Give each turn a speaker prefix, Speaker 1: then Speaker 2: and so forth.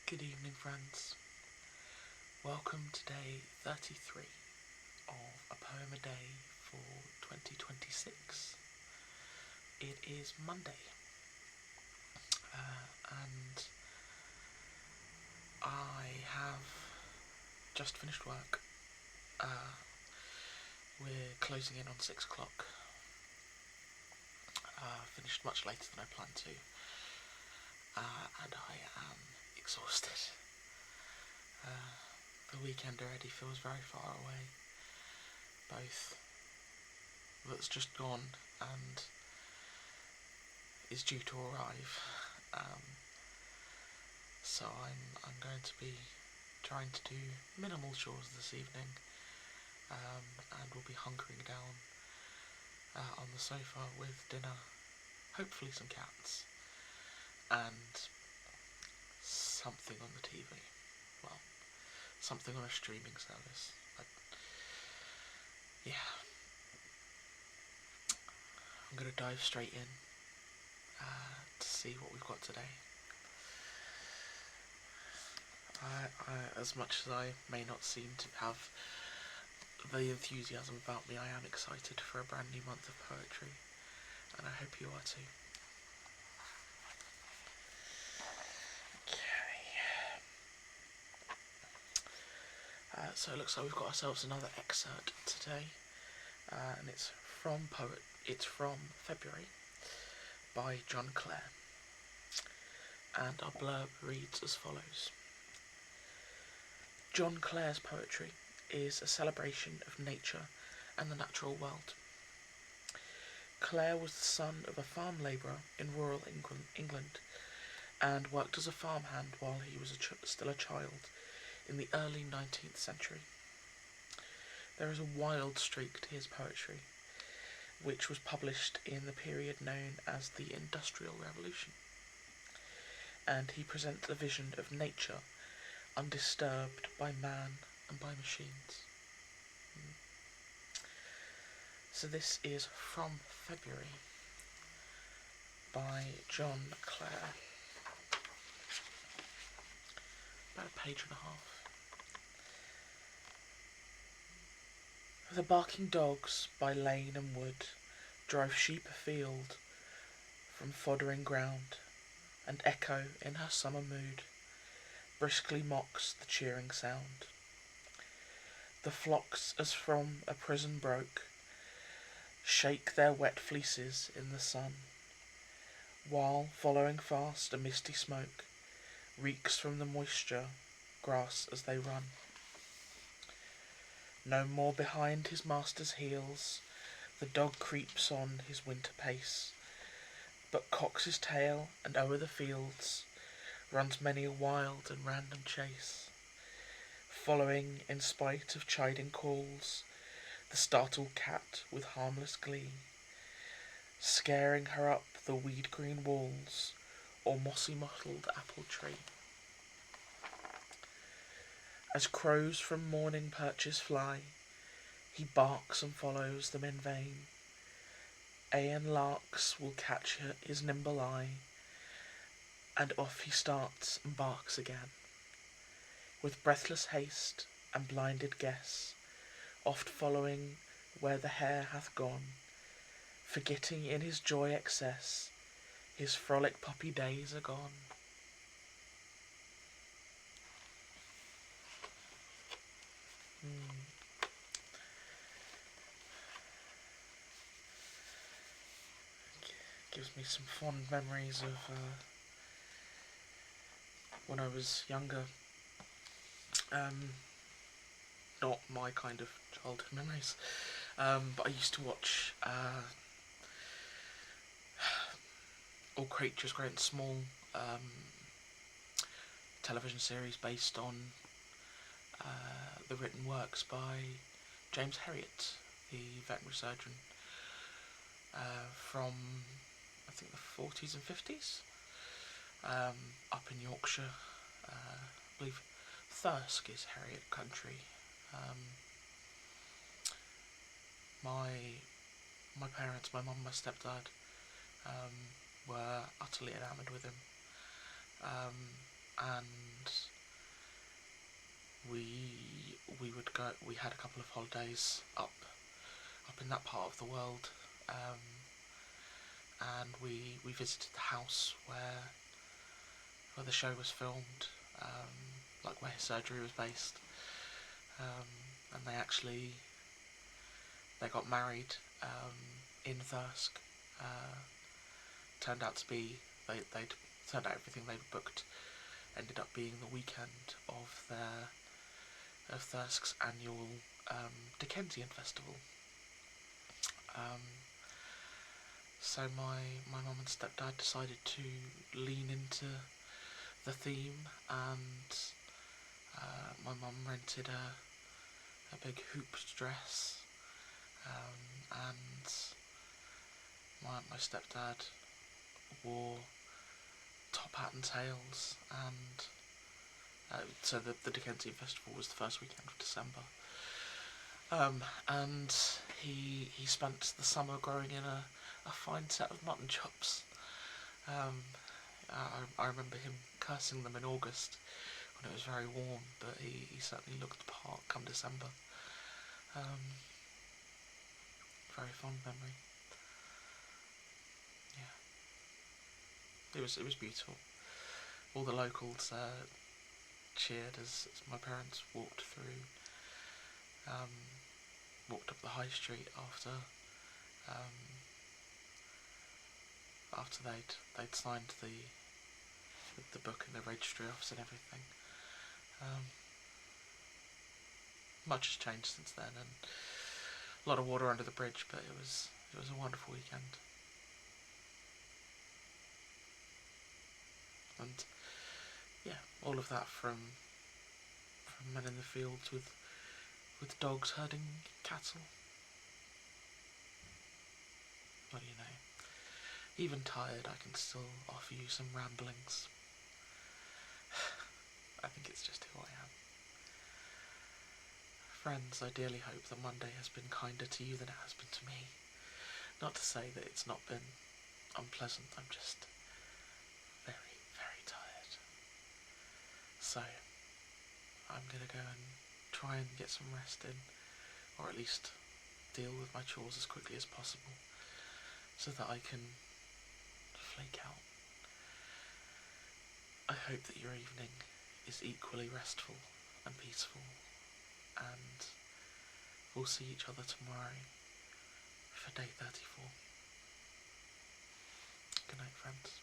Speaker 1: Good evening, friends. Welcome to day 33 of A Poem a Day for 2026. It is Monday, and I have just finished work. We're closing in on 6 o'clock. Finished much later than I planned to, and I am exhausted. The weekend already feels very far away, both that's just gone and is due to arrive. So I'm going to be trying to do minimal chores this evening, and we'll be hunkering down on the sofa with dinner, hopefully some cats, and something on the TV. Well, something on a streaming service. Yeah. I'm going to dive straight in to see what we've got today. As much as I may not seem to have the enthusiasm about me, I am excited for a brand new month of poetry, and I hope you are too. Okay. So it looks like we've got ourselves another excerpt today, and it's from February by John Clare, and our blurb reads as follows. John Clare's poetry is a celebration of nature and the natural world. Clare was the son of a farm labourer in rural England and worked as a farmhand while he was still a child in the early 19th century. There is a wild streak to his poetry, which was published in the period known as the Industrial Revolution, and he presents a vision of nature undisturbed by man and by machines. So this is from February by John Clare. About a page and a half. The barking dogs by lane and wood drive sheep afield from foddering ground, and echo in her summer mood briskly mocks the cheering sound. The flocks, as from a prison broke, shake their wet fleeces in the sun, while, following fast, a misty smoke reeks from the moisture grass as they run. No more behind his master's heels the dog creeps on his winter pace, but cocks his tail, and o'er the fields runs many a wild and random chase, following, in spite of chiding calls, the startled cat with harmless glee, scaring her up the weed-green walls or mossy-mottled apple tree. As crows from morning perches fly, he barks and follows them in vain. Aeon larks will catch his nimble eye, and off he starts and barks again, with breathless haste and blinded guess, oft following where the hare hath gone, forgetting in his joy excess his frolic puppy days are gone. Gives me some fond memories of when I was younger. Not my kind of childhood memories, but I used to watch All Creatures Great and Small, television series based on the written works by James Herriot, the veterinary surgeon from I think the 40s and 50s, up in Yorkshire. I believe Thirsk is Herriot country. My parents, my mum, my stepdad, were utterly enamoured with him, and we would go. We had a couple of holidays up in that part of the world, and we visited the house where the show was filmed, like where his surgery was based, and they got married in Thirsk. Turned out to be they'd turned out everything they'd booked ended up being the weekend of Thirsk's annual Dickensian festival. So my mum and stepdad decided to lean into the theme, and my mum rented a big hooped dress, and my stepdad wore top hat and tails, and so the Dickensian festival was the first weekend of December. And he spent the summer growing in a fine set of mutton chops. I remember him cursing them in August when it was very warm, but he certainly looked the part come December. Very fond memory. Yeah, it was beautiful. All the locals cheered as my parents walked up the high street after they'd signed the book in the registry office and everything. Much has changed since then, and a lot of water under the bridge, but it was a wonderful weekend. And yeah, all of that from men in the fields with dogs herding cattle. What do you know? Even tired, I can still offer you some ramblings. I think it's just who I am. Friends, I dearly hope that Monday has been kinder to you than it has been to me. Not to say that it's not been unpleasant, I'm just very, very tired. So, I'm going to go and try and get some rest in, or at least deal with my chores as quickly as possible, so that I can flake out. I hope that your evening is equally restful and peaceful, and we'll see each other tomorrow for day 34. Good night, friends.